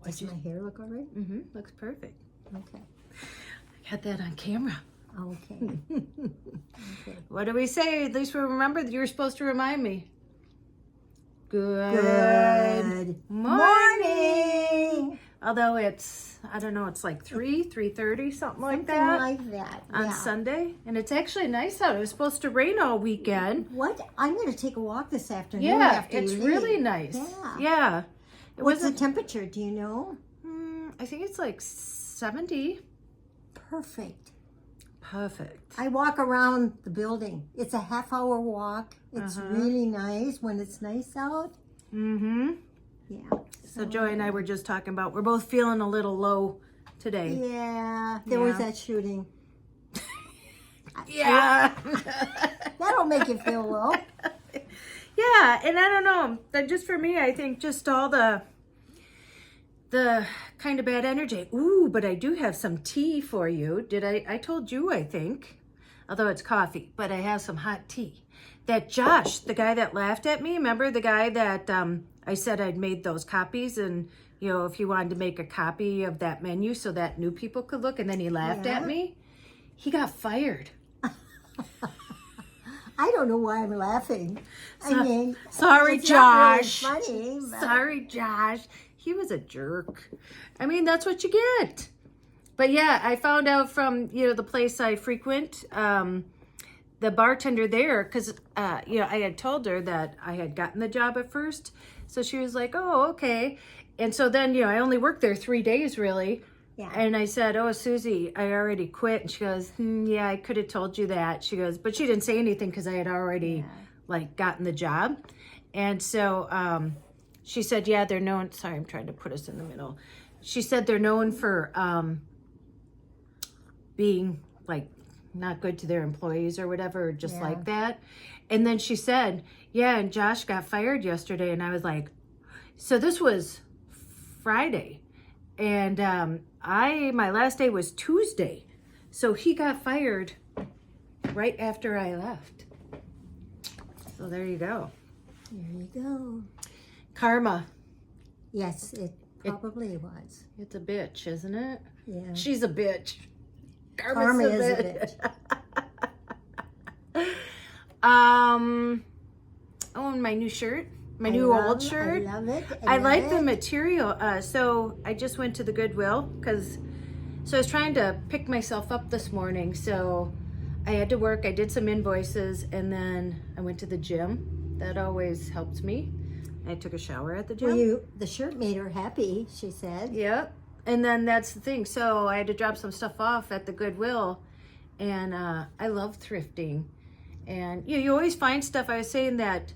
Does my hair look all right? Mm-hmm. Looks perfect. Okay. I got that on camera. Okay. Okay. What do we say? At least we remember that you were supposed to remind me. Good morning. Although it's, I don't know, it's like 3:30, something like that. Something like that. On Yeah. Sunday. And it's actually nice out. It was supposed to rain all weekend. What? I'm going to take a walk this afternoon. Yeah, after it's you really leave. nice. Yeah. Yeah. It What's the wasn't, temperature? Do you know? I think it's like 70. Perfect. Perfect. I walk around the building. It's a half-hour walk. It's really nice when it's nice out. Mm-hmm. Yeah. So Joy and I were just talking about, we're both feeling a little low today. Yeah. There was that shooting. Yeah. That'll make you feel low. Yeah, and I don't know, that just for me, I think just all the kind of bad energy. Ooh, but I do have some tea for you. I told you, I think, although it's coffee, but I have some hot tea. That Josh, the guy that laughed at me, remember the guy that I said I'd made those copies, and you know, if you wanted to make a copy of that menu so that new people could look, and then he laughed at me, he got fired. I don't know why I'm laughing. I mean, sorry, it's not Josh. really funny, but... Sorry, Josh. He was a jerk. I mean, that's what you get. But yeah, I found out from, you know, the place I frequent, the bartender there, because, you know, I had told her that I had gotten the job at first. So she was like, oh, okay. And so then, you know, I only worked there 3 days, really. Yeah. And I said, oh, Susie, I already quit. And she goes, yeah, I could have told you that. She goes, but she didn't say anything because I had already, like, gotten the job. And so she said, yeah, they're known. Sorry, I'm trying to put us in the middle. She said they're known for being, like, not good to their employees or whatever, just like that. And then she said, yeah, and Josh got fired yesterday. And I was like, so this was Friday. And my last day was Tuesday. So he got fired right after I left. So there you go. There you go. Karma. Yes, it probably was. It's a bitch, isn't it? Yeah. She's a bitch. Karma is a bitch. Oh, and my new shirt. My new old shirt. I love it. I like the material. So I just went to the Goodwill so I was trying to pick myself up this morning. So I had to work. I did some invoices, and then I went to the gym. That always helps me. I took a shower at the gym. Well, the shirt made her happy, she said. Yep. And then that's the thing. So I had to drop some stuff off at the Goodwill, and I love thrifting. And you always find stuff. I was saying that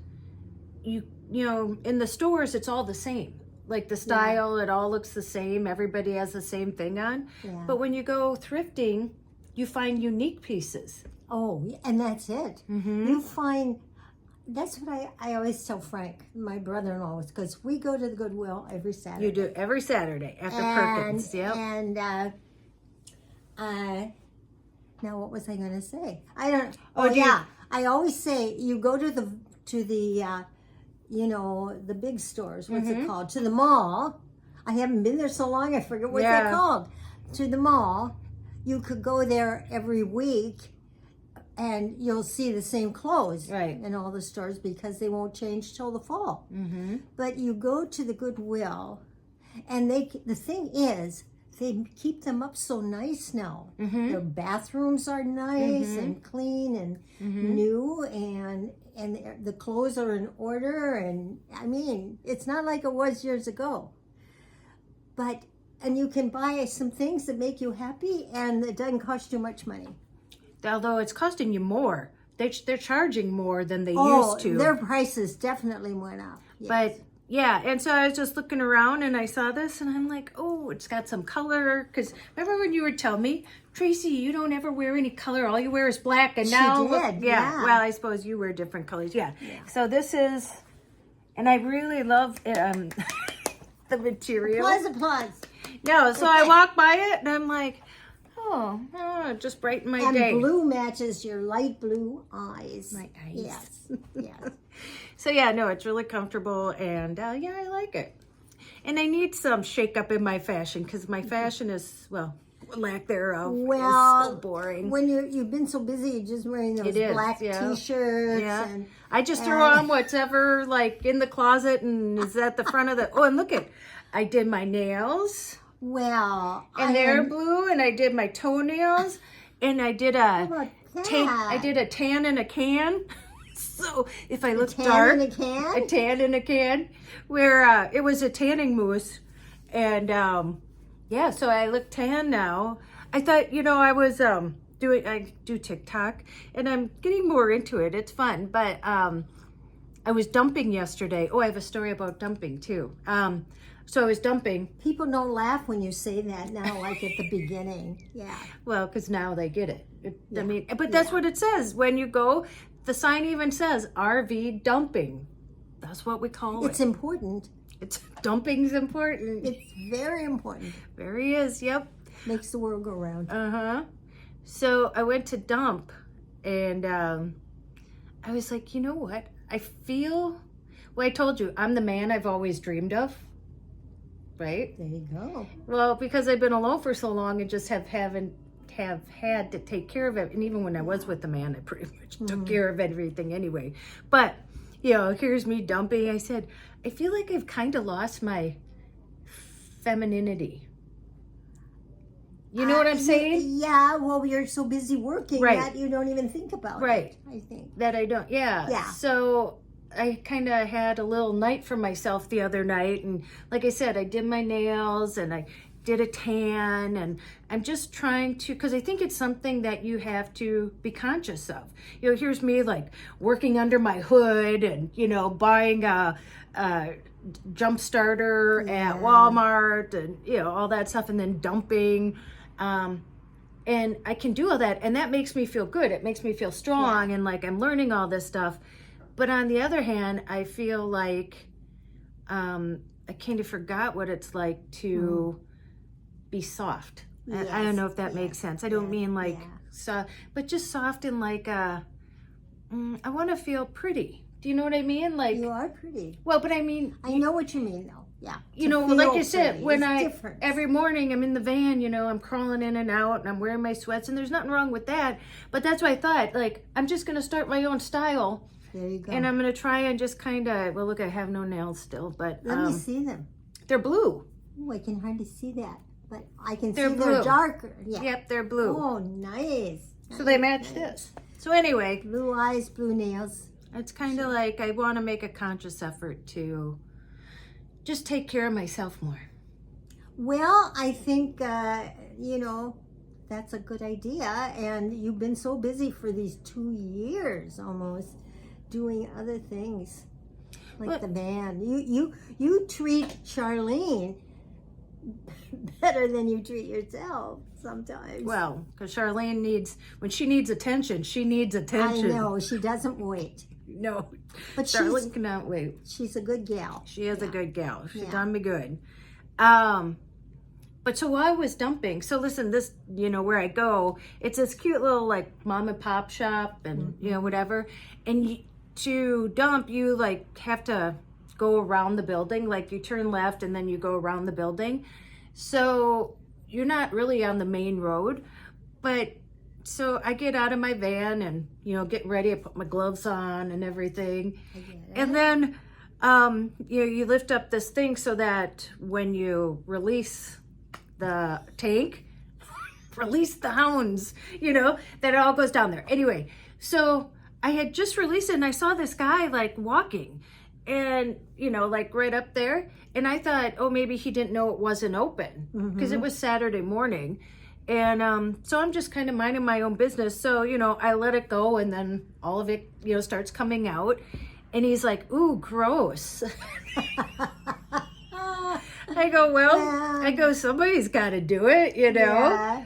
you know, in the stores, it's all the same. Like the style, it all looks the same. Everybody has the same thing on. Yeah. But when you go thrifting, you find unique pieces. Oh, and that's it. Mm-hmm. You find, that's what I always tell Frank, my brother-in-law, because we go to the Goodwill every Saturday. You do, every Saturday after Perkins. Yep. And now what was I going to say? I don't, I always say you go to the you know, the big stores, what's it called? To the mall. I haven't been there so long, I forget what they're called. To the mall. You could go there every week and you'll see the same clothes in all the stores because they won't change till the fall. Mm-hmm. But you go to the Goodwill and the thing is, they keep them up so nice now. Mm-hmm. Their bathrooms are nice and clean and new, and the clothes are in order, and I mean, it's not like it was years ago. And you can buy some things that make you happy, and it doesn't cost too much money. Although it's costing you more. They're charging more than they used to. Their prices definitely went up. Yes. But yeah, and so I was just looking around and I saw this and I'm like, oh, it's got some color. Because remember when you would tell me, Tracy, you don't ever wear any color. All you wear is black. And now, yeah. Well, I suppose you wear different colors. Yeah. So this is, and I really love the material. Applause. No, so I walk by it and I'm like, oh, just brighten my day. And blue matches your light blue eyes. My eyes. Yes. So yeah, no, it's really comfortable, and yeah, I like it. And I need some shake up in my fashion because my fashion is, well, lack thereof is so boring. When you've been so busy, you're just wearing those black T-shirts. Yeah. And I just throw on whatever like in the closet and is at the front of the, oh, and look at, I did my nails. Well, And they're blue, and I did my toenails, and I did a tan in a can. So if I look dark, a tan in a can, where it was a tanning mousse, and yeah, so I look tan now. I thought, you know, I was I do TikTok, and I'm getting more into it. It's fun, but I was dumping yesterday. Oh, I have a story about dumping too. So I was dumping. People don't laugh when you say that now, like at the beginning. Yeah. Well, because now they get it. I mean, but that's what it says. When you go, the sign even says RV dumping. That's what we call it. It's important. Dumping's important. It's very important. Very is, yep. Makes the world go round. Uh-huh. So I went to dump, and I was like, you know what? I feel, well, I told you, I'm the man I've always dreamed of. Right? There you go. Well, because I've been alone for so long and just have had to take care of it. And even when I was with the man, I pretty much took care of everything anyway. But, you know, here's me dumping. I said, I feel like I've kind of lost my femininity. You know what I'm saying? Yeah, well, you're so busy working that you don't even think about it, I think. That I don't, yeah. So I kind of had a little night for myself the other night. And like I said, I did my nails and I did a tan. And I'm just trying to, because I think it's something that you have to be conscious of. You know, here's me like working under my hood and, you know, buying a jump starter at Walmart and, you know, all that stuff, and then dumping. And I can do all that. And that makes me feel good. It makes me feel strong. And like I'm learning all this stuff. But on the other hand, I feel like I kind of forgot what it's like to be soft. Yes. I don't know if that makes sense. I don't mean like soft, but just soft and like I want to feel pretty. Do you know what I mean? Like you are pretty. Well, but I mean, I know what you mean though. Yeah. You know, like you said, when every morning I'm in the van, you know, I'm crawling in and out and I'm wearing my sweats, and there's nothing wrong with that. But that's why I thought, like, I'm just going to start my own style. There you go. And I'm going to try and just kind of, well, look, I have no nails still, but let me see them. They're blue. Oh, I can hardly see that, but I can see blue. they're darker. Yeah. Yep, they're blue. Oh, nice. So they match this. So anyway. Blue eyes, blue nails. It's kind of like I want to make a conscious effort to just take care of myself more. Well, I think, you know, that's a good idea. And you've been so busy for these 2 years almost doing other things like the van. You treat Charlene better than you treat yourself sometimes. Well, because Charlene needs, when she needs attention, she needs attention. I know, she doesn't wait. No, but Charlene cannot wait. She's a good gal. She is a good gal. She's done me good. But so while I was dumping, so listen, this, you know, where I go, it's this cute little like mom and pop shop and, you know, whatever. And to dump, you like have to go around the building. Like you turn left and then you go around the building. So you're not really on the main road. But so I get out of my van and, you know, get ready. I put my gloves on and everything. And then, you know, you lift up this thing so that when you release the tank, release the hounds, you know, that it all goes down there. Anyway, so I had just released it and I saw this guy like walking and, you know, like right up there. And I thought, oh, maybe he didn't know it wasn't open because it was Saturday morning. And so I'm just kind of minding my own business. So, you know, I let it go and then all of it, you know, starts coming out. And he's like, ooh, gross. I go, well, I go, somebody's got to do it, you know. Yeah.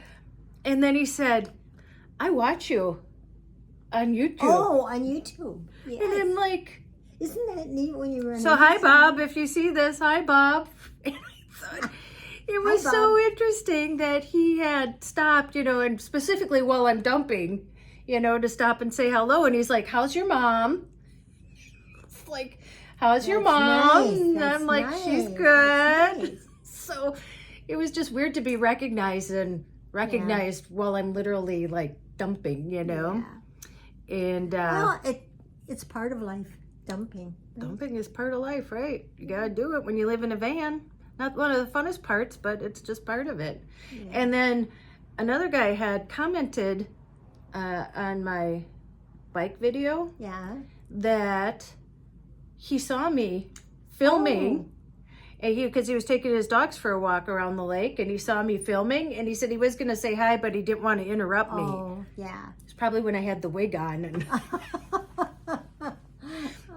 And then he said, I watch you on YouTube. Oh, on YouTube. Yes. And I'm like, isn't that neat when you run? So hi, Bob, if you see this, hi, Bob. And I thought, it was so interesting that he had stopped, you know, and specifically while I'm dumping, you know, to stop and say hello. And he's like, how's your mom? It's like, how's your That's mom? nice. And That's I'm like, nice. she's That's good. nice. So it was just weird to be recognized while I'm literally like dumping, you know? Yeah. And Well, it's part of life, dumping. dumping is part of life, right? You gotta do it when you live in a van. Not one of the funnest parts, but it's just part of it. Yeah. And then another guy had commented on my bike video Yeah. that he saw me filming. And because he was taking his dogs for a walk around the lake, and he saw me filming, and he said he was going to say hi, but he didn't want to interrupt me. Oh, yeah. It's probably when I had the wig on. And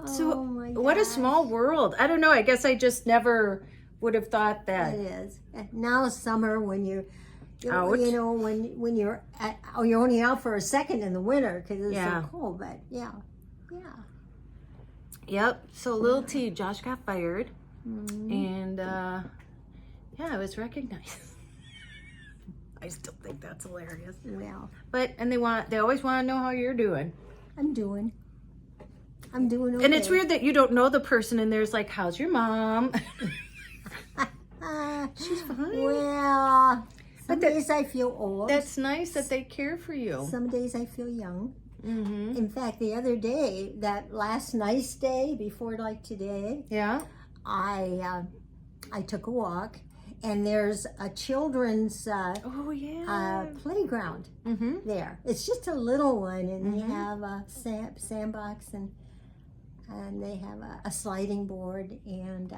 so, Oh my what a gosh. small world. I don't know. I guess I just never would have thought that. It is. Now summer when you're Out. you know, when you're you're only out for a second in the winter because it's Yeah. so cold. But yeah. Yep. So little T, Josh got fired, Mm-hmm. and yeah, I was recognized. I still think that's hilarious. Well, But and they always want to know how you're doing. I'm doing okay. And it's weird that you don't know the person, and there's like, how's your mom? She's fine. Well, some But that- days I feel old. That's nice that they care for you. Some days I feel young. Mm-hmm. In fact, the other day, that last nice day before like today, Yeah. I took a walk, and there's a children's Oh yeah. playground Mm-hmm. there. It's just a little one, and they have a sandbox, and they have a sliding board and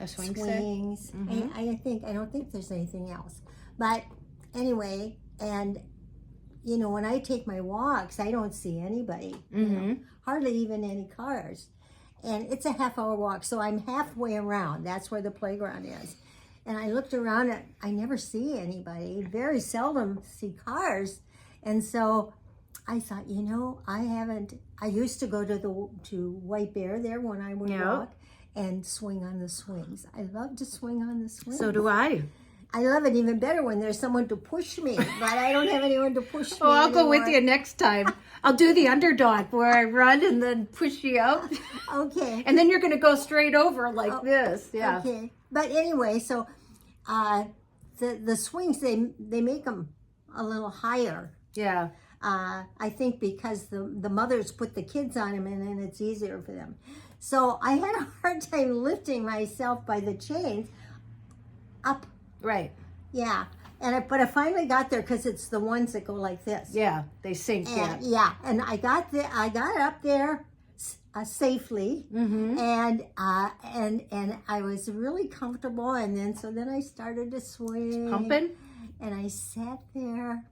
A swing set. swings. Mhm. I don't think there's anything else. But anyway, and you know, when I take my walks, I don't see anybody. You know, Mm-hmm. hardly even any cars. And it's a half-hour walk, so I'm halfway around. That's where the playground is. And I looked around, and I never see anybody. Very seldom see cars. And so I thought, you know, I used to go to White Bear there when I would Yeah. walk and swing on the swings. I love to swing on the swings. So do I. I love it even better when there's someone to push me, but I don't have anyone to push me. Oh, I'll go with anymore. you next time. I'll do the underdog where I run and then push you up. Okay. And then you're going to go straight over like this. Yeah. Okay. But anyway, so the swings, they make them a little higher. Yeah. I think because the mothers put the kids on them, and then it's easier for them. So I had a hard time lifting myself by the chains up. Right. Yeah. But I finally got there because it's the ones that go like this. Yeah. They sink. And, Yeah. and I got up there safely, Mm-hmm. and I was really comfortable. And then I started to swing, Pumping. and I sat there.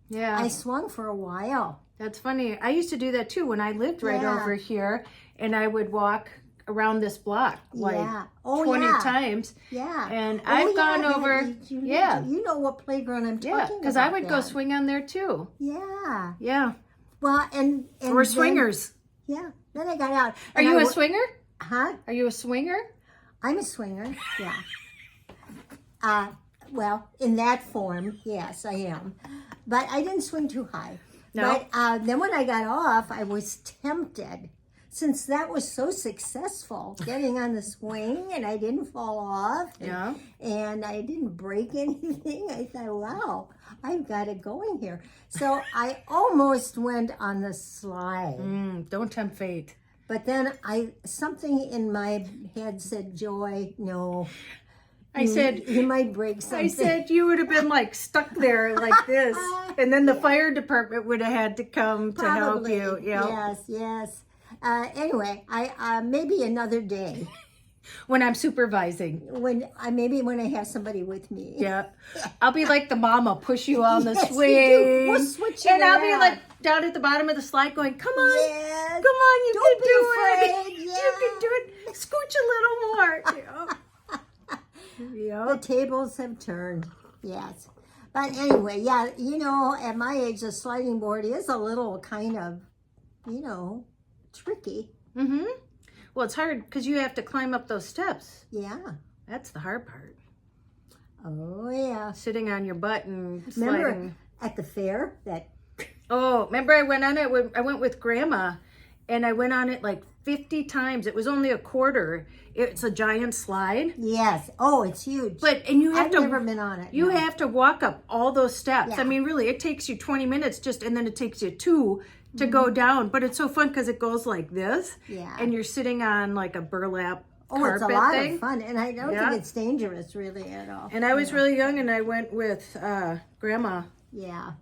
Yeah. I swung for a while. That's funny. I used to do that too when I lived right Yeah. over here, and I would walk around this block like Yeah. Oh, 20 yeah. times. Yeah. And Oh, I've yeah, gone that- over. Yeah. You know what playground I'm talking Yeah. about. Because I would go then. swing on there too. Yeah. Yeah. Well, and We're then- swingers. Yeah. Then I got out. Are and you I a wa- swinger? Huh? Are you a swinger? I'm a swinger. Yeah. Well, in that form, yes, I am. But I didn't swing too high. No. But then when I got off, I was tempted. Since that was so successful, getting on the swing, and I didn't fall off, Yeah. and I didn't break anything, I thought, wow, I've got it going here. So I almost went on the slide. Don't tempt fate. But then something in my head said, Joy, no. I said, You might break something. I said you would have been like stuck there like this, and then the fire department would have had to come to help Probably. you. Yeah. Yes. Anyway, I maybe another day When I'm supervising. when I have somebody with me. Yeah. I'll be like the mama, push you on the Yes, you swing. do. We'll switch it and I'll be around. like down at the bottom of the slide going, come on, Yes. come on, you Don't can be do afraid. it. Yeah. You can do it. Scooch a little more. Yeah. The tables have turned. Yes. But anyway, yeah, you know, at my age, the sliding board is a little kind of, you know, tricky. Mm-hmm. Well, it's hard because you have to climb up those steps. Yeah. That's the hard part. Oh, yeah. Sitting on your butt and Remember sliding. at the fair that Oh, remember I went on it. I went with Grandma, and I went on it like 50 times. It was only a quarter. It's a giant slide. Yes. Oh, it's huge. And you have I've to never been on it. You have to walk up all those steps. Yeah. I mean, really, it takes you 20 minutes and then it takes you 2 to go down. But it's so fun because it goes like this. Yeah. And you're sitting on like a burlap Oh, carpet it's a lot thing. of fun, and I don't think it's dangerous really at all. And I was really young, and I went with Grandma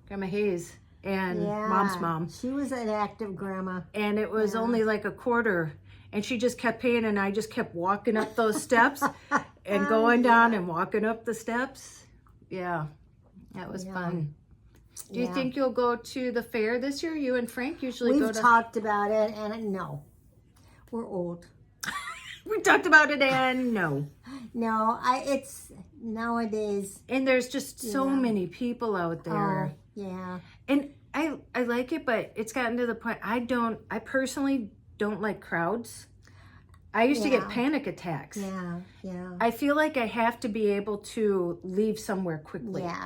Hayes and Mom's mom. She was an active grandma. And it was only like a quarter, and she just kept paying, and I just kept walking up those steps and going down and walking up the steps. Yeah, that was fun. Do you think you'll go to the fair this year? You and Frank usually go to... We've talked about it, and no, we're old. We talked about it, and no. No, it's nowadays. And there's just so many people out there. Oh, yeah. And I like it, but it's gotten to the point I personally don't like crowds. I used to get panic attacks. Yeah. I feel like I have to be able to leave somewhere quickly. Yeah.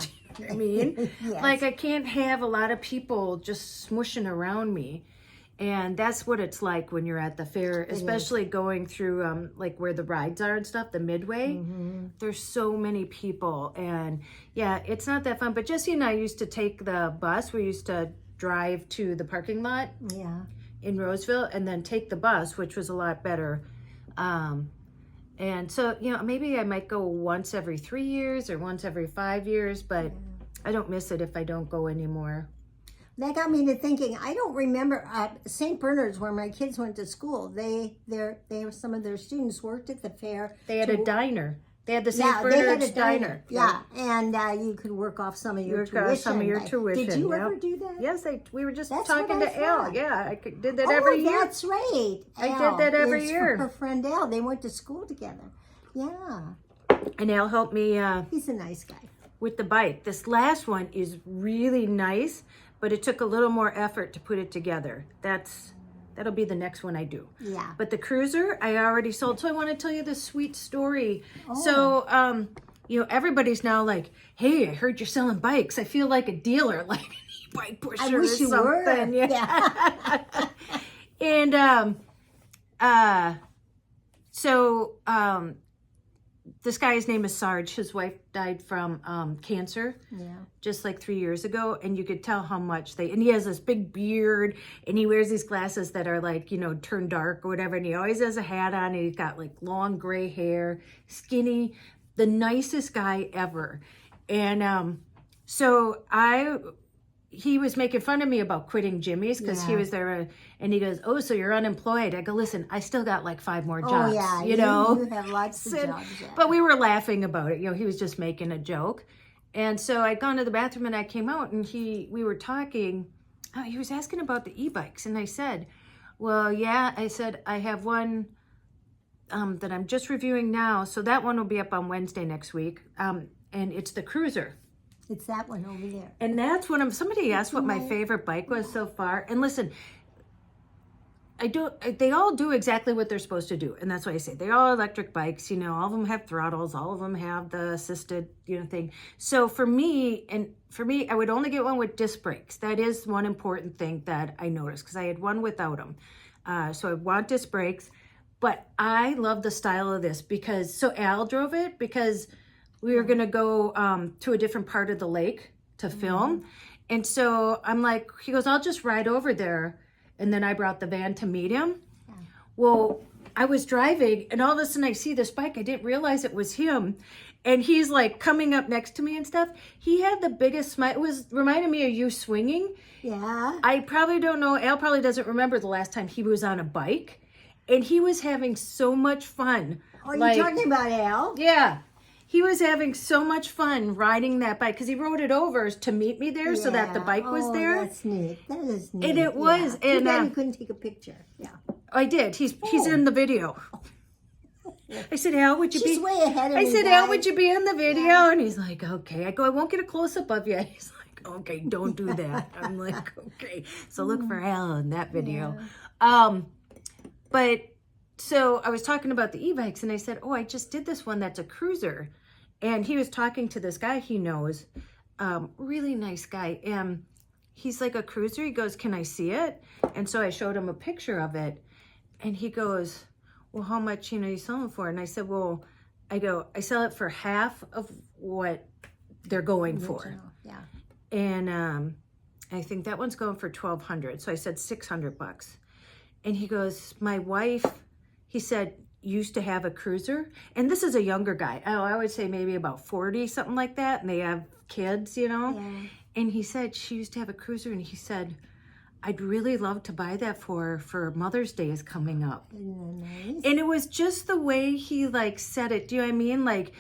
I mean, like I can't have a lot of people just smushing around me. And that's what it's like when you're at the fair, especially going through like where the rides are and stuff, the midway. There's so many people, and it's not that fun. But Jesse and I used to take the bus. We used to drive to the parking lot in Roseville and then take the bus, which was a lot better. And so, maybe I might go once every 3 years or once every 5 years, but I don't miss it if I don't go anymore. That got me to thinking. I don't remember St. Bernard's, where my kids went to school. Some of their students worked at the fair. They had a diner. They had the St. Bernard's diner. Yeah, and you could work off some of your tuition. Did you ever do that? Yes, we were just talking to Elle. Yeah, I did that every year. That's right. I did that every year. Her friend Elle. They went to school together. Yeah. And Elle helped me. He's a nice guy. With the bike. This last one is really nice, but it took a little more effort to put it together. That'll be the next one I do. Yeah. But the cruiser I already sold. So I want to tell you this sweet story. So everybody's now like, hey, I heard you're selling bikes. I feel like a dealer, like an e-bike pusher. I wish you were. Yeah. And this guy's name is Sarge. His wife died from cancer just like 3 years ago. And you could tell how much and he has this big beard and he wears these glasses that are like, turn dark or whatever. And he always has a hat on and he's got like long gray hair, skinny, the nicest guy ever. And he was making fun of me about quitting Jimmy's because he was there and he goes, oh, so you're unemployed. I go, listen, I still got like 5 more jobs, you have lots of jobs. Yeah. But we were laughing about it. He was just making a joke. And so I'd gone to the bathroom and I came out and we were talking. He was asking about the e-bikes. And I said, well, I said, I have one that I'm just reviewing now. So that one will be up on Wednesday next week. And it's the Cruiser. It's that one over there. And that's what somebody asked what my favorite bike was so far. And listen, they all do exactly what they're supposed to do. And that's why I say they're all electric bikes, all of them have throttles, all of them have the assisted, thing. So for me, I would only get one with disc brakes. That is one important thing that I noticed because I had one without them. So I want disc brakes, but I love the style of this so Al drove it because we were going to go to a different part of the lake to film. And so I'm like, he goes, I'll just ride over there. And then I brought the van to meet him. Yeah. Well, I was driving and all of a sudden I see this bike. I didn't realize it was him. And he's like coming up next to me and stuff. He had the biggest smile. It reminded me of you swinging. Yeah. I probably don't know. Al probably doesn't remember the last time he was on a bike. And he was having so much fun. Oh, you're talking about Al? Yeah. He was having so much fun riding that bike because he rode it over to meet me there so that the bike was there. That's neat. That is neat. And it was. Yeah. Too bad you couldn't take a picture. Yeah. I did. He's in the video. I said, Al, would you She's way ahead of me. I said, Al, would you be in the video? Yeah. And he's like, okay. I go, I won't get a close-up of you. He's like, okay, don't do that. I'm like, okay. So look for Al in that video. Yeah. So I was talking about the e-bikes and I said, I just did this one that's a cruiser. And he was talking to this guy he knows, really nice guy. And he's like, a cruiser? He goes, can I see it? And so I showed him a picture of it. And he goes, well, how much, you selling for? And I said, well, I sell it for half of what they're going for. Yeah. And I think that one's going for $1,200. So I said $600. And he goes, my wife, he said, used to have a cruiser. And this is a younger guy. I would say maybe about 40, something like that. And they have kids, Yeah. And he said she used to have a cruiser. And he said, I'd really love to buy that for Mother's Day is coming up. Isn't that nice? And it was just the way he like said it. Do you know what I mean? Like,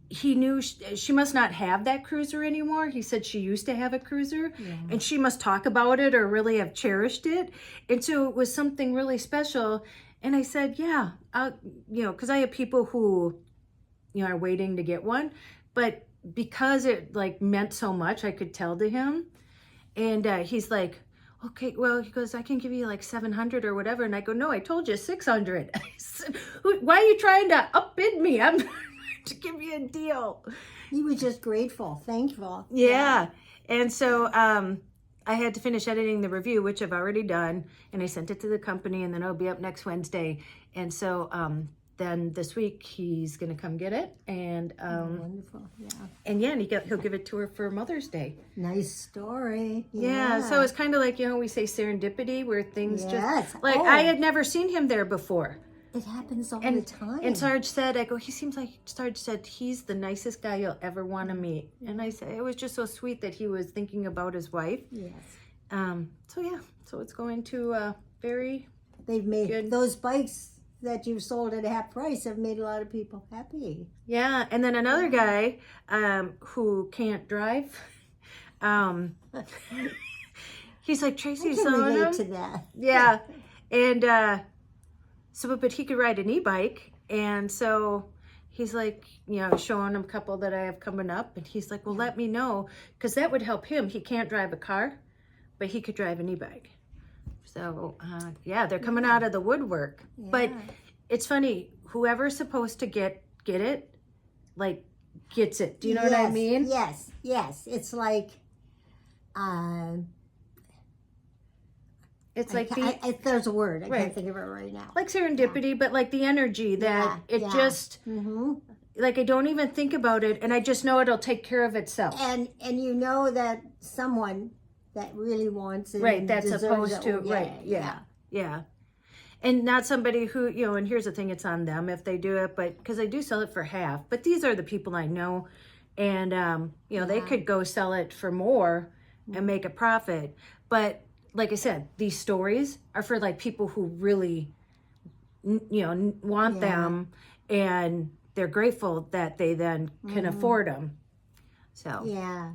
he knew she must not have that cruiser anymore. He said she used to have a cruiser, and she must talk about it or really have cherished it. And so it was something really special. And I said, yeah, because I have people who, are waiting to get one, but because it like meant so much, I could tell to him. And he's like, okay, well, he goes, I can give you like 700 or whatever. And I go, no, I told you 600. I said, why are you trying to upbid me? I'm to give you a deal. You were just grateful, thankful. Yeah. And so I had to finish editing the review, which I've already done, and I sent it to the company, and then it'll be up next Wednesday. And so then this week he's going to come get it, and Wonderful. Yeah. and he'll give it to her for Mother's Day. Nice story. Yeah. So it's kind of like, we say serendipity, where things Yes. just like I had never seen him there before. It happens all the time. And Sarge said, Sarge said, he's the nicest guy you'll ever want to meet. And I said, it was just so sweet that he was thinking about his wife. Yes. So it's going to very They've made good. Those bikes that you've sold at half price have made a lot of people happy. Yeah. And then another guy who can't drive, he's like, Tracy, I can selling relate them? to that. Yeah. And so, but he could ride an e-bike. And so he's like, showing him a couple that I have coming up. And he's like, well, let me know, because that would help him. He can't drive a car, but he could drive an e-bike. So, they're coming out of the woodwork. Yeah. But it's funny, whoever's supposed to get it, like, gets it. Do you know what I mean? Yes. It's like... It's like there's a word. I Right. can't think of it right now. like serendipity, but like the energy that just, like, I don't even think about it, and I just know it'll take care of itself. And you know that someone that really wants it, Right, and that's deserves supposed it, to, will get right, it. yeah. And not somebody who, and here's the thing, it's on them if they do it, but because I do sell it for half, but these are the people I know, and, they could go sell it for more and make a profit. But like I said, these stories are for like people who really, want them, and they're grateful that they then can afford them. So Yeah.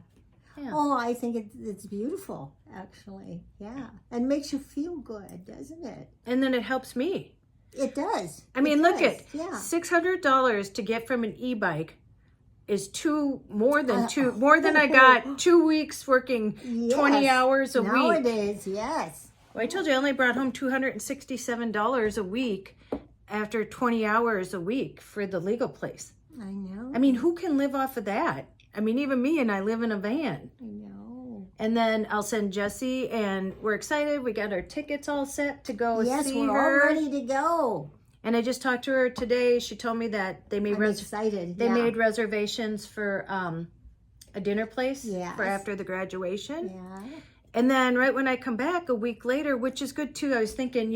Oh, I think it's beautiful, actually. Yeah. And makes you feel good, doesn't it? and then it helps me. It does. I mean, look at Yeah. $600 to get from an e-bike is more than I got 2 weeks working 20 Yes. hours a week. Nowadays, yes. Well, I told you I only brought home $267 a week after 20 hours a week for the legal place. I know. I mean, who can live off of that? I mean, even me, and I live in a van. I know. And then I'll send Jessie, and we're excited. We got our tickets all set to go Yes, see we're her. all ready to go. And I just talked to her today. She told me that they made I'm excited. They made reservations for a dinner place Yes. for after the graduation. Yeah. And then right when I come back a week later, which is good too, I was thinking,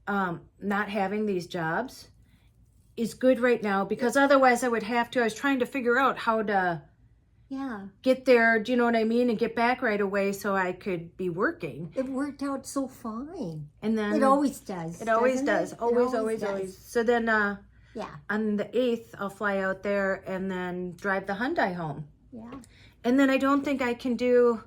not having these jobs is good right now, because otherwise I was trying to figure out how to get there, do you know what I mean, and get back right away so I could be working. It worked out so fine. And then It always does. It always does. It Always. So then Yeah. on the 8th, I'll fly out there and then drive the Hyundai home. Yeah. And then I don't think I can do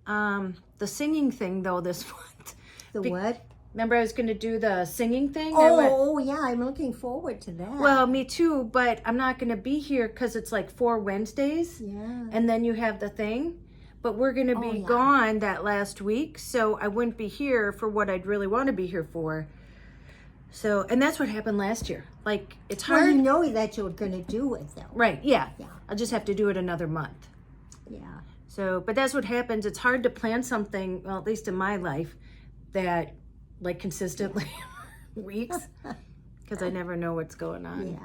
the singing thing, though, this month. The what? Remember I was going to do the singing thing? Oh, yeah, I'm looking forward to that. Well, me too, but I'm not going to be here because it's like 4 Wednesdays. Yeah. And then you have the thing. But we're going to be gone that last week, so I wouldn't be here for what I'd really want to be here for. So, and that's what happened last year. Like, it's hard. Well, you know that you're going to do it, though. Right, yeah. Yeah. I'll just have to do it another month. Yeah. So, but that's what happens. It's hard to plan something, well, at least in my life, that like consistently weeks, because I never know what's going on.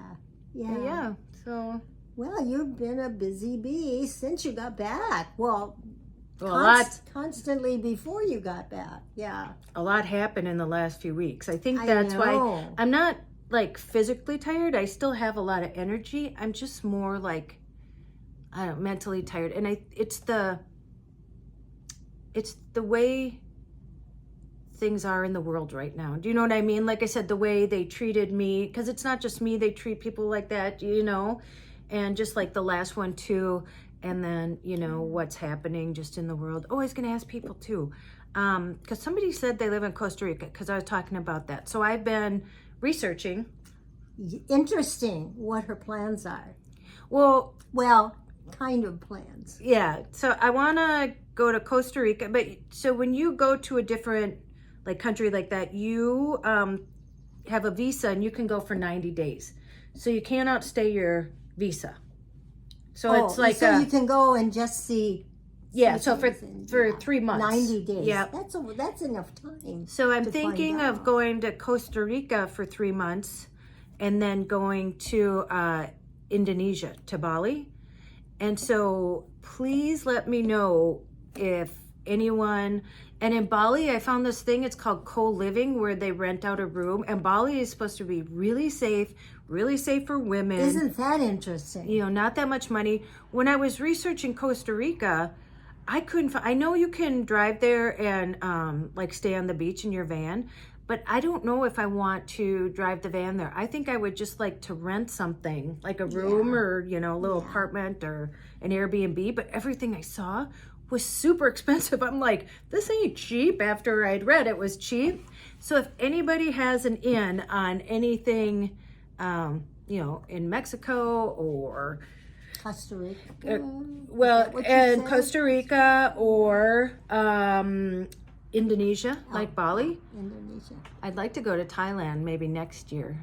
But yeah. So. Well, you've been a busy bee since you got back. Well, a lot. Constantly before you got back. Yeah. A lot happened in the last few weeks. I think that's why I'm not like physically tired. I still have a lot of energy. I'm just more like, I don't know, mentally tired. And it's the way things are in the world right now. Do you know what I mean? Like I said, the way they treated me, because it's not just me, they treat people like that, you know, and just like the last one too. And then, you know, what's happening just in the world. Oh, I was going to ask people too, because somebody said they live in Costa Rica, because I was talking about that. So I've been researching. Interesting what her plans are. Well, kind of plans. Yeah. So I want to go to Costa Rica, but so when you go to a different like country like that, you have a visa and you can go for 90 days. So you can't outstay your visa. So it's like so you can go and just see. Yeah. So for 3 months, 90 days. Yeah. That's enough time. So I'm thinking of going to Costa Rica for 3 months, and then going to Indonesia, to Bali. And so please let me know if anyone, and in Bali, I found this thing, it's called co-living, where they rent out a room, and Bali is supposed to be really safe for women. Isn't that interesting? You know, not that much money. When I was researching Costa Rica, I couldn't I know you can drive there and like stay on the beach in your van, but I don't know if I want to drive the van there. I think I would just like to rent something, like a room or, you know, a little apartment or an Airbnb. But everything I saw was super expensive. I'm like, this ain't cheap. After I'd read it was cheap. So if anybody has an in on anything, you know, in Mexico or Costa Rica. And Costa Rica or Indonesia, like Bali. Indonesia. I'd like to go to Thailand maybe next year.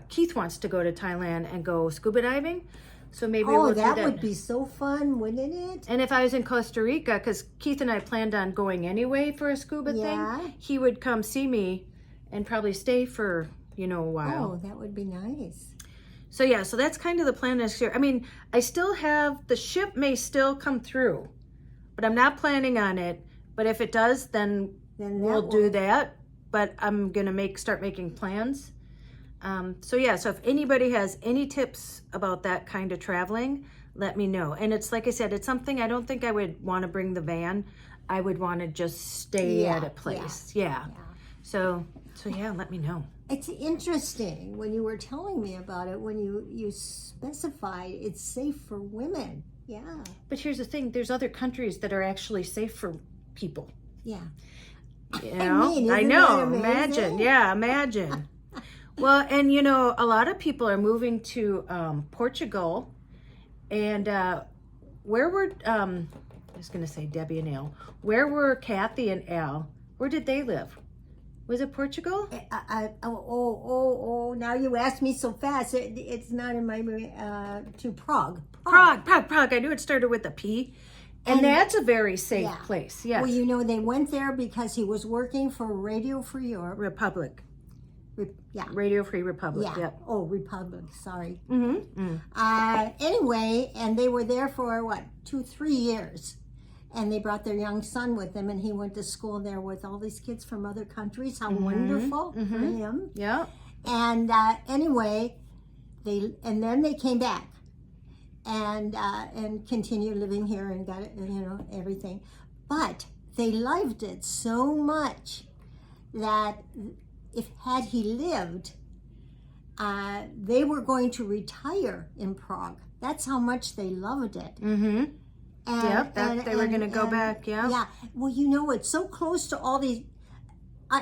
Keith wants to go to Thailand and go scuba diving. So maybe we'll do that. That would be so fun, wouldn't it? And if I was in Costa Rica, because Keith and I planned on going anyway for a scuba thing, he would come see me and probably stay for, you know, a while. Oh, that would be nice. So yeah, so that's kind of the plan next year. I mean, I still have, the ship may still come through, but I'm not planning on it. But if it does, then we'll do that. But I'm going to start making plans. So yeah, so if anybody has any tips about that kind of traveling, let me know. And it's like I said, it's something I don't think I would want to bring the van. I would want to just stay at a place. Yeah. So yeah, let me know. It's interesting when you were telling me about it, when you specified it's safe for women. Yeah. But here's the thing, there's other countries that are actually safe for people. Yeah. You know? I know. Imagine. Yeah, imagine. Well, and you know, a lot of people are moving to Portugal, and where were I was going to say Debbie and Al. Where were Kathy and Al? Where did they live? Was it Portugal? Now you asked me so fast. It's not in my memory. To Prague. Prague. I knew it started with a P. And that's a very safe place. Yes. Well, you know, they went there because he was working for Radio Free Europe. Republic. Yeah. Radio Free Republic. Yeah. Yep. Oh, Republic. Sorry. Mm-hmm. Anyway, and they were there for 2-3 years. And they brought their young son with them, and he went to school there with all these kids from other countries. How wonderful for him! Yeah. And anyway, then they came back, and continued living here and got everything. But they loved it so much that had he lived, they were going to retire in Prague. That's how much they loved it. Mm-hmm. They were going to go back, yeah. Yeah. Well, you know, it's so close to all these.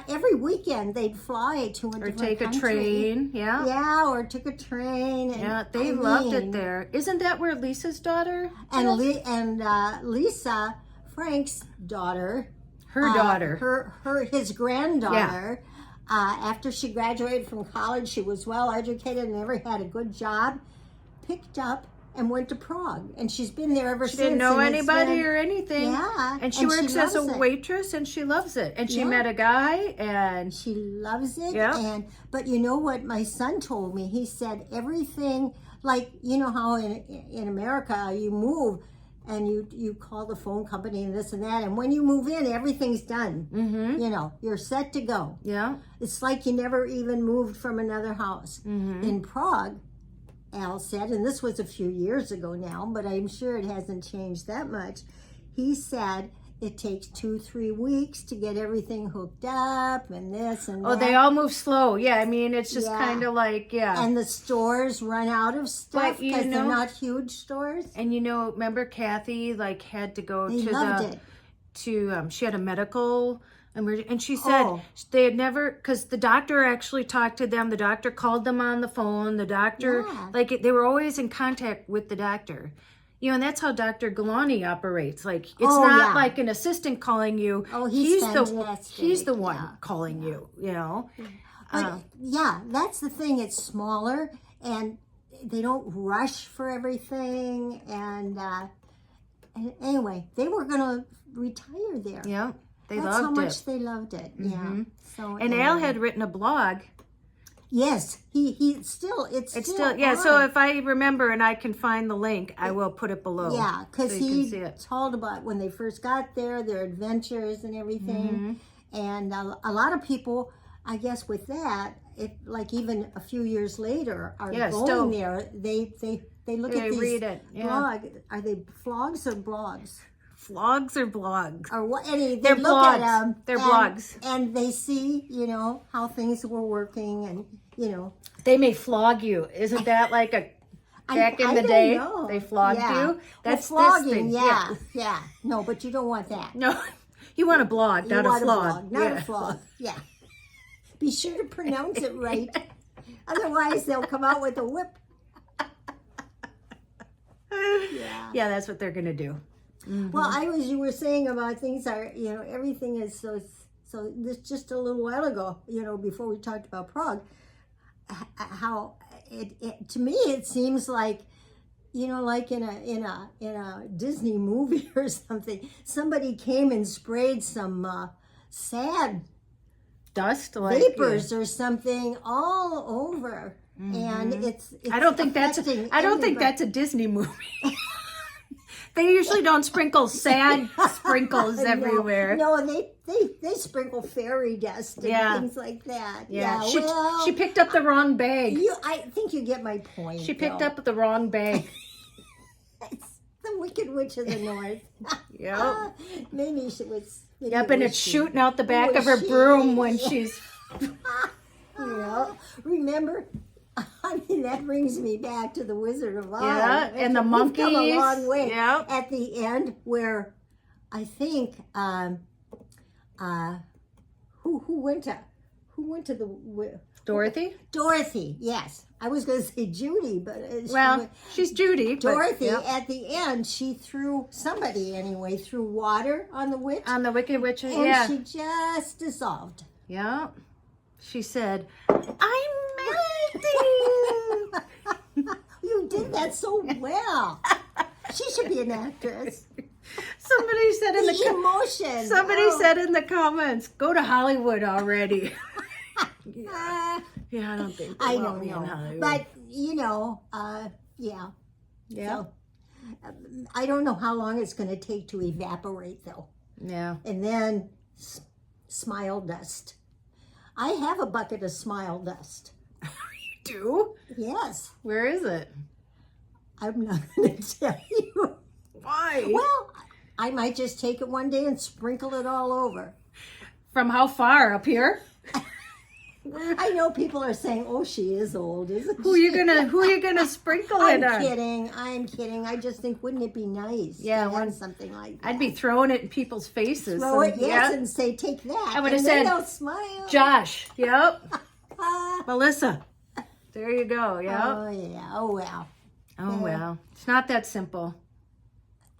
Every weekend they'd fly to a different country. Or take a train, yeah. Yeah, or took a train. And, they loved it there. Isn't that where Lisa's daughter is? And Lisa, Frank's daughter. Her daughter. His granddaughter. Yeah. After she graduated from college, she was well educated and never had a good job. Picked up and went to Prague, and she's been there ever She since. didn't know and it's anybody been- or anything. Yeah, And she works as a loves it. waitress, and she loves it. And she Yeah. met a guy, and She loves it. Yeah. But you know what my son told me? He said everything, like, you know how in America you move and you call the phone company and this and that, and when you move in, everything's done. You know, you're set to go. yeah. It's like you never even moved from another house. In Prague, Al said, and this was a few years ago now, but I'm sure it hasn't changed that much. He said it takes 2-3 weeks to get everything hooked up and this and that. Oh, they all move slow. Yeah, I mean, it's just Yeah. kind of like, yeah. And the stores run out of stuff But, you because they're know- not huge stores. And you know, remember Kathy like had to go They to loved it. she had a medical emergency, and she said Oh. they had never, because the doctor actually talked to them. The doctor called them on the phone. The doctor, Yeah. like they were always in contact with the doctor. You know, and that's how Dr. Galani operates. Like it's Oh, not yeah. like an assistant calling you. Oh, he's the fantastic. he's the one Yeah. calling you. You know. But yeah, that's the thing. It's smaller, and they don't rush for everything. And anyway, they were gonna retire there. Yeah, they That's how loved much it. they loved it. Yeah. So And anyway. Al had written a blog. Yes, it's still It's still, yeah. So on. if I remember and I can find the link, I will put it below. Yeah, because so you can he see it. told about when they first got there, their adventures and everything. Mm-hmm. And a lot of people, I guess, with that, like even a few years later, are Yeah, going still- there. They look They at these read it, yeah. blog. Are they vlogs or blogs? Vlogs or blogs? Or what? They They're look at blogs. them. They're and, blogs. and they see, how things were working, and They may flog you. Isn't that like a back in I the don't day? know. They flogged Yeah. you. That's well, flogging. this thing. Yeah. No, but you don't want that. No, you want a blog, You not want a flog. not Yeah. a flog. Yeah. Be sure to pronounce it right. Otherwise, they'll come out with a whip. Yeah. Yeah, that's what they're gonna do. Well, you were saying about things are, everything is so this just a little while ago, before we talked about Prague, how it to me it seems like, like in a Disney movie or something, somebody came and sprayed some sad Dust, like vapors or something all over, and it's I don't think that's. affecting I don't think everybody. that's a Disney movie. They usually don't sprinkle sad sprinkles everywhere. No, they sprinkle fairy dust and Yeah. things like that. Yeah, well, she picked up the wrong bag. I think you get my point. She picked though. up the wrong bag. It's the Wicked Witch of the North. Yep. Maybe she was. Maybe Yep, and it's she- shooting out the back was of her she- broom when she's. Remember? I mean, that brings me back to the Wizard of Oz. Yeah, and the We've come a monkeys. long way. Yep. At the end, where I think who went to the Dorothy? Dorothy? Yes, I was going to say Judy, but Well, she's Judy. but- Dorothy. yep. At the end, she threw threw water on the witch, On the Wicked Witch. and Yeah. she just dissolved. Yeah. She said, I'm melting. You did that so well. She should be an actress. Somebody said in The emotion. Somebody Oh. said in the comments, go to Hollywood already. Ah, Yeah, I don't think they I want don't me in know, Hollywood. but yeah. yeah. So, I don't know how long it's going to take to evaporate, though, Yeah. and then smile dust. I have a bucket of smile dust. You do? Yes, Where is it? I'm not going to tell you. Why? Well, I might just take it one day and sprinkle it all over. From how far? Up here? I know people are saying, "Oh, she is old, isn't Who she?" you gonna sprinkle I'm it on? kidding. I'm kidding. I just think, wouldn't it be nice? Yeah, to when- have something like that. I'd be throwing it in people's faces. throw it, and- yes, yeah. and say, "Take that." I would've and then said, they'll smile. Josh. Yep. Ah, Melissa. There you go. Yep. oh yeah. Oh well. Oh well. It's not that simple.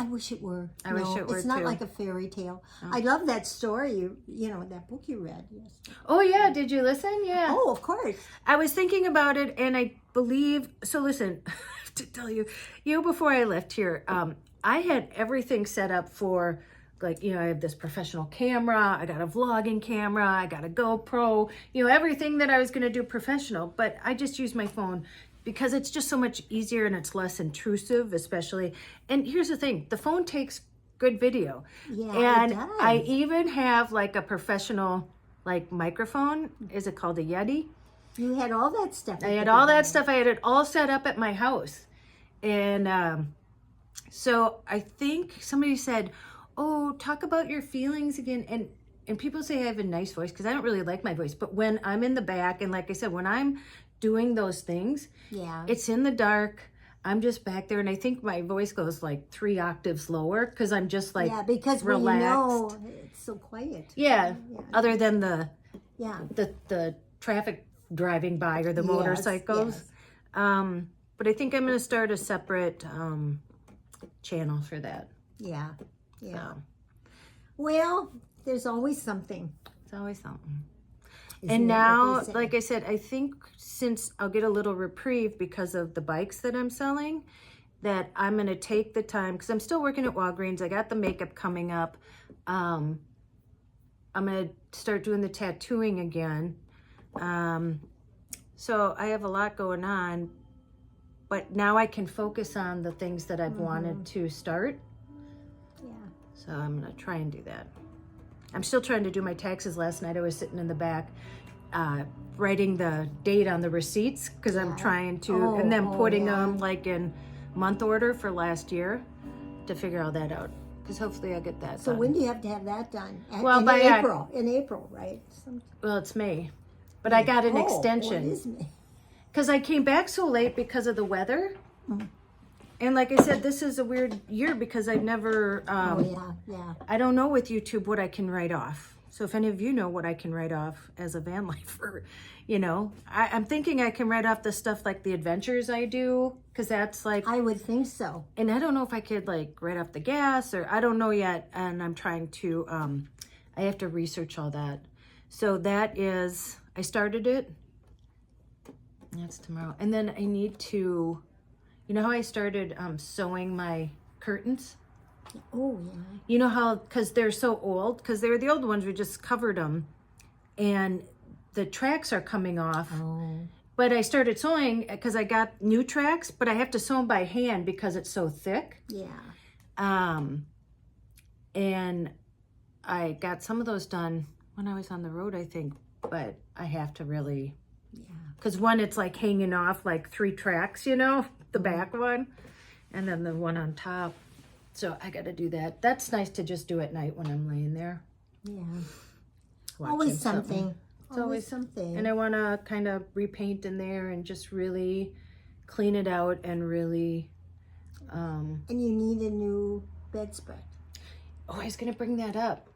I wish it were. I wish it were, it's not too. like a fairy tale. I love that story, you know, that book you read. Yes. Oh, yeah. Did you listen? Yeah. Oh, of course. I was thinking about it, and I believe, so listen, I have to tell you, before I left here, I had everything set up for, like, you know, I have this professional camera, I got a vlogging camera, I got a GoPro, you know, everything that I was going to do professional, but I just use my phone because it's just so much easier and it's less intrusive, especially. And here's the thing, the phone takes good video. Yeah, and it does. I even have like a professional, like, microphone. Is it called a Yeti? You had all that stuff. I had all that stuff. I had it all set up at my house. And so I think somebody said, oh, talk about your feelings again. And people say I have a nice voice because I don't really like my voice. But when I'm in the back, and like I said, when I'm doing those things, Yeah. it's in the dark. I'm just back there. And I think my voice goes like 3 octaves lower because I'm just like, Yeah, because relaxed. when you know, it's so quiet. Yeah. Other than Yeah. the traffic driving by or the motorcycles. Yes. But I think I'm going to start a separate channel for that. Yeah. Yeah. So Well, there's always something. it's always something. Isn't And that now, what they say? like I said, I think since I'll get a little reprieve because of the bikes that I'm selling, that I'm going to take the time, because I'm still working at Walgreens. I got the makeup coming up. I'm going to start doing the tattooing again. So I have a lot going on, but now I can focus on the things that I've wanted to start. Yeah. So I'm going to try and do that. I'm still trying to do my taxes. Last night I was sitting in the back writing the date on the receipts because I'm trying to, and then putting them like in month order for last year to figure all that out. Because hopefully I'll get that So done. when do you have to have that done? Well, in by April. In April, right? Well, it's May. But I got an extension. What is May? Because I came back so late because of the weather. And like I said, this is a weird year because I never, I don't know with YouTube what I can write off. So if any of you know what I can write off as a van lifer, you know, I'm thinking I can write off the stuff like the adventures I do, because that's like, I would think so. and I don't know if I could like write off the gas, or I don't know yet. And I'm trying to, I have to research all that. So that is, I started it. That's tomorrow. And then I need to, you know how I started sewing my curtains? Oh, yeah. You know how, because they're so old, because they were the old ones, we just covered them, and the tracks are coming off. Oh. But I started sewing because I got new tracks, but I have to sew them by hand because it's so thick. Yeah. And I got some of those done when I was on the road, I think, but I have to really, because one, it's like hanging off like 3 tracks, you know, the back one, and then the one on top. So I got to do that. That's nice to just do at night when I'm laying there. Yeah. Watching Always something. It's always something. And I want to kind of repaint in there and just really clean it out and really. And you need a new bedspread. Oh, I was going to bring that up.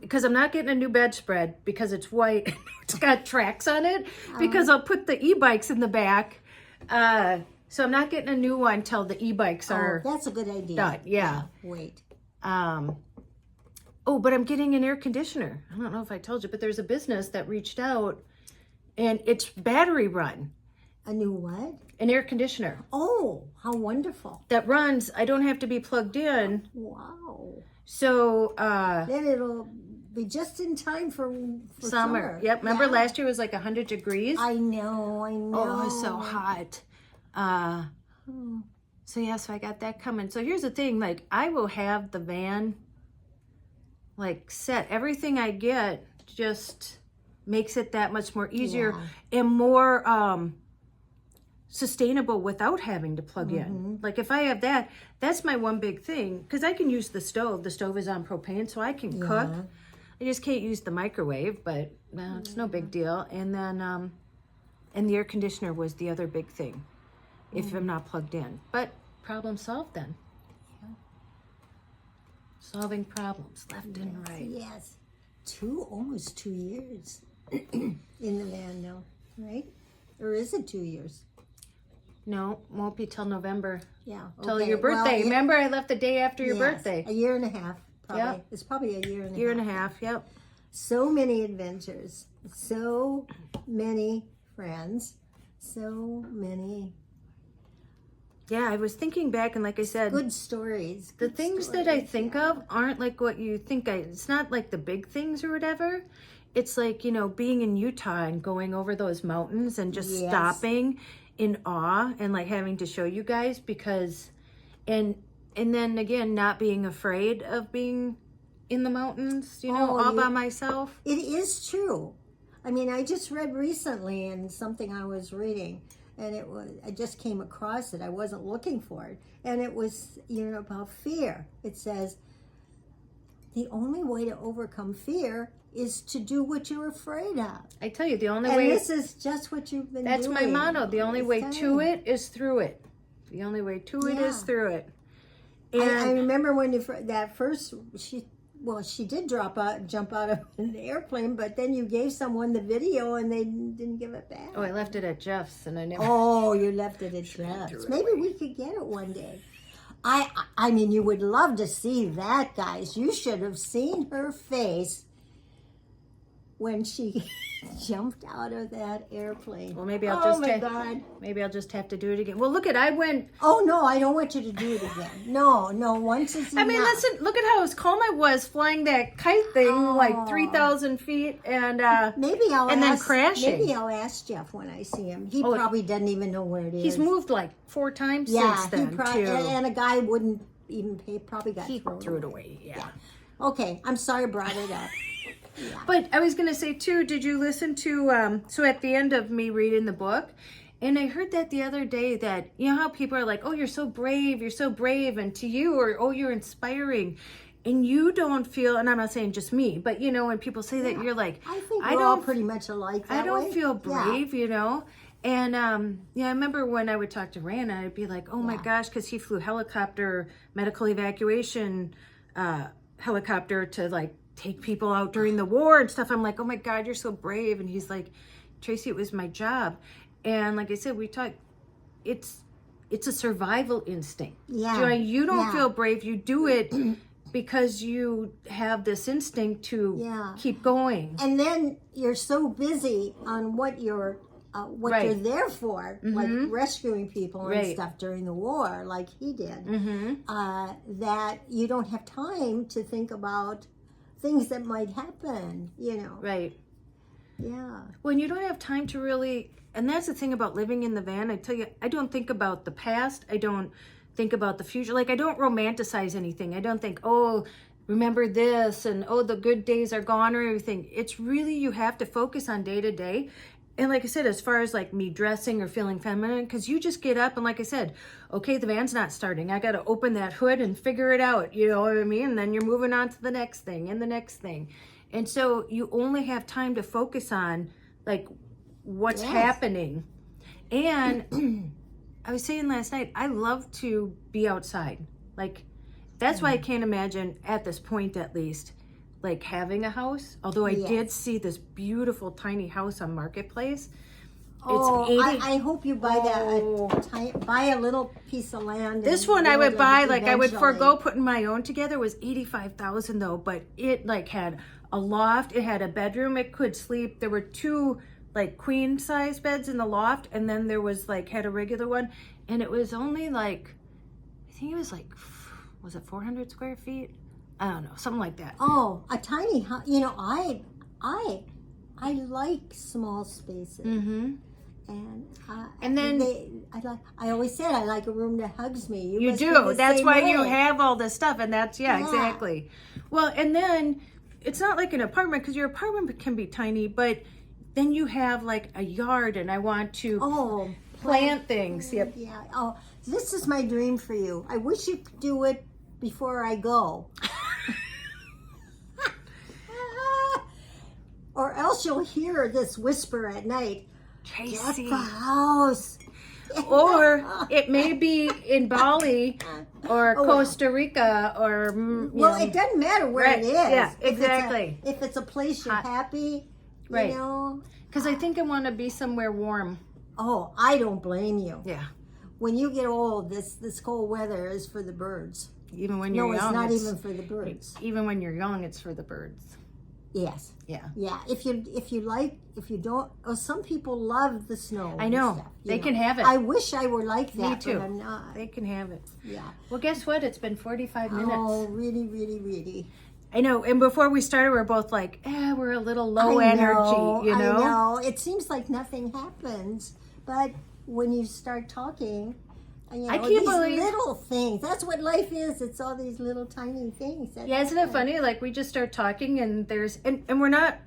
Because I'm not getting a new bedspread because it's white. It's got tracks on it. Because I'll put the e-bikes in the back. So I'm not getting a new one till the e-bikes are that's a good idea. done. Yeah. Wait. Oh, but I'm getting an air conditioner. I don't know if I told you, but there's a business that reached out and it's battery run. A new what? An air conditioner. Oh, how wonderful. That runs, I don't have to be plugged in. Wow. So, Then it'll be just in time for summer. Yep. Remember last year was like 100 degrees? I know. Oh, it was so hot. So yeah, so I got that coming. So here's the thing, like I will have the van like set. Everything I get just makes it that much more easier and more sustainable without having to plug in. Like if I have that, that's my one big thing, because I can use the stove. The stove is on propane, so I can cook. I just can't use the microwave, but no, it's no big deal. And then and the air conditioner was the other big thing if I'm not plugged in. But problem solved then. Solving problems left and right. Yes. Almost 2 years in the van now, right? Or is it 2 years? No, won't be till November. Yeah. Till your birthday. Well, Remember, I left the day after your birthday. A year and a half, probably. Yep. It's probably a year and a half. Year and a half, yep. So many adventures. So many friends. So many. Yeah, I was thinking back, and like I said, good stories. The things that I think of aren't like what you think. It's not like the big things or whatever. It's like, being in Utah and going over those mountains and just stopping in awe and like having to show you guys because, and then again, not being afraid of being in the mountains, all by myself. It is true. I mean, I just read recently in something I was reading, and I just came across it. I wasn't looking for it. And it was, about fear. It says, the only way to overcome fear is to do what you're afraid of. I tell you, the only way... And this is just what you've been doing. That's my motto. The only way to it is through it. The only way to it is through it. And I remember when she did jump out of an airplane, but then you gave someone the video and they didn't give it back. Oh, I left it at Jeff's and I never... Oh, you left it at Jeff's. Maybe we could get it one day. I mean, you would love to see that, guys. You should have seen her face when she jumped out of that airplane. Well, maybe I'll maybe I'll just have to do it again. Well, look I went. Oh no, I don't want you to do it again. No, once it's enough. I mean, listen, look at how calm I was flying that kite thing like 3,000 feet and then crashing. Maybe I'll ask Jeff when I see him. He probably doesn't even know where it is. He's moved like 4 times since then. And a guy wouldn't even pay. Probably got threw it away. Yeah. Okay, I'm sorry I brought it up. Yeah. But I was going to say, too, did you listen to, so at the end of me reading the book, and I heard that the other day that, how people are like, oh, you're so brave, and to you, or, oh, you're inspiring, and you don't feel, and I'm not saying just me, but, when people say that, you're like, I think we're all pretty much alike that I don't feel brave, And, I remember when I would talk to Rand, I'd be like, oh my gosh, because he flew helicopter, medical evacuation helicopter to like take people out during the war and stuff. I'm like, oh my God, you're so brave. And he's like, Tracey, it was my job. And like I said, we talked, it's a survival instinct. Yeah. Joy, you don't feel brave. You do it because you have this instinct to keep going. And then you're so busy on what you're there for, like rescuing people and stuff during the war, like he did, that you don't have time to think about things that might happen, Right. Yeah. When you don't have time to really, and that's the thing about living in the van, I tell you, I don't think about the past. I don't think about the future. Like, I don't romanticize anything. I don't think, oh, remember this, and oh, the good days are gone or everything. It's really, you have to focus on day to day. And like I said, as far as like me dressing or feeling feminine, because you just get up and like I said, okay, the van's not starting. I got to open that hood and figure it out. You know what I mean? And then you're moving on to the next thing and the next thing. And so you only have time to focus on like what's happening. And I was saying last night, I love to be outside. Like, that's why I can't imagine at this point, at least, like having a house. Although I did see this beautiful tiny house on Marketplace. I hope you buy buy a little piece of land. This one I would buy, like I would forego putting my own together. It was $85,000 though, but it like had a loft, it had a bedroom, it could sleep. There were 2 like queen size beds in the loft, and then there was like had a regular one, and it was only like, I think it was like, was it 400 square feet? I don't know, something like that. Oh, a tiny house. I like small spaces. And then I always said I like a room that hugs me. You do. That's why you have all this stuff, and that's exactly. Well, and then it's not like an apartment, because your apartment can be tiny, but then you have like a yard, and I want to plant things. Yep. Yeah. Oh, this is my dream for you. I wish you could do it before I go. Or else you'll hear this whisper at night. Tracey. Get the house. Or it may be in Bali or Costa Rica or... Well, it doesn't matter where it is. Yeah, exactly. If it's a place you're happy, Because I think I want to be somewhere warm. Oh, I don't blame you. Yeah. when you get old, this cold weather is for the birds. Even when you're No, young. it's not even for the birds. Even when you're young, it's for the birds. Yes. Yeah. Yeah. If you don't, some people love the snow. I know. And stuff, They can have it. I wish I were like that. Me too. But I'm not. They can have it. Yeah. Well, guess what? It's been 45 minutes. Oh, really, really, really. I know. And before we started, we are both like, we're a little low I energy, you know? I know. It seems like nothing happens, but when you start talking, I can't these believe little things. That's what life is. It's all these little tiny things. Yeah, isn't it funny? Like we just start talking and there's and we're not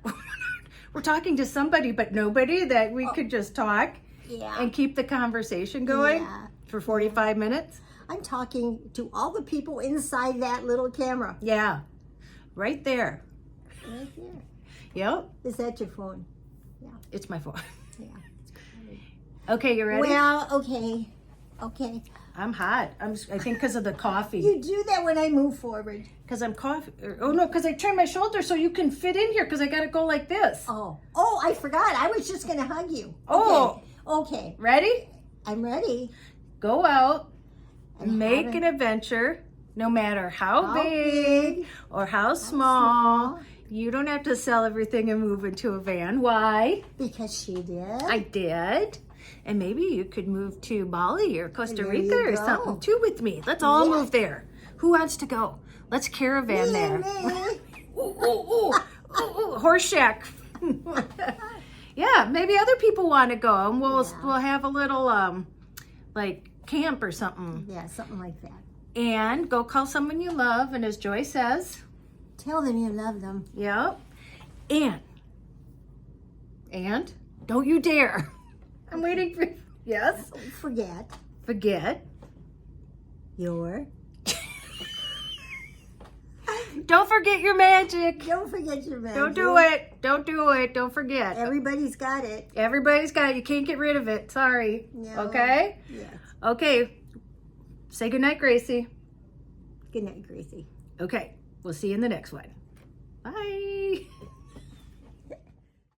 we're talking to somebody but nobody that we could just talk and keep the conversation going for 45 minutes. I'm talking to all the people inside that little camera. Yeah. Right there. Right there. Yep. Is that your phone? Yeah. It's my phone. Yeah. Okay, you ready? Well, okay. Okay. I'm hot. I think because of the coffee. You do that when I move forward. Because I'm coffee. Oh no, because I turn my shoulder so you can fit in here. Because I got to go like this. Oh, I forgot. I was just gonna hug you. Oh. Okay. Ready? I'm ready. Go out And make an adventure, no matter how big or how small. You don't have to sell everything and move into a van. Why? Because she did. I did. And maybe you could move to Bali or Costa There Rica you or go. something too with me. Let's all move there. Who wants to go? Let's caravan Me there. and me. Horse shack. Yeah, maybe other people want to go, and we'll have a little like camp or something. Yeah, something like that. And go call someone you love, and as Joy says, Tell them you love them. yep. And don't you dare. I'm waiting for yes. Forget your. Don't forget your magic. Don't forget your magic. Don't do it. Don't do it. Don't forget. Everybody's got it. Everybody's got it. You can't get rid of it. Sorry. No. Okay? Yes. Okay. Say goodnight, Gracie. Good night, Gracie. Okay. We'll see you in the next one. Bye.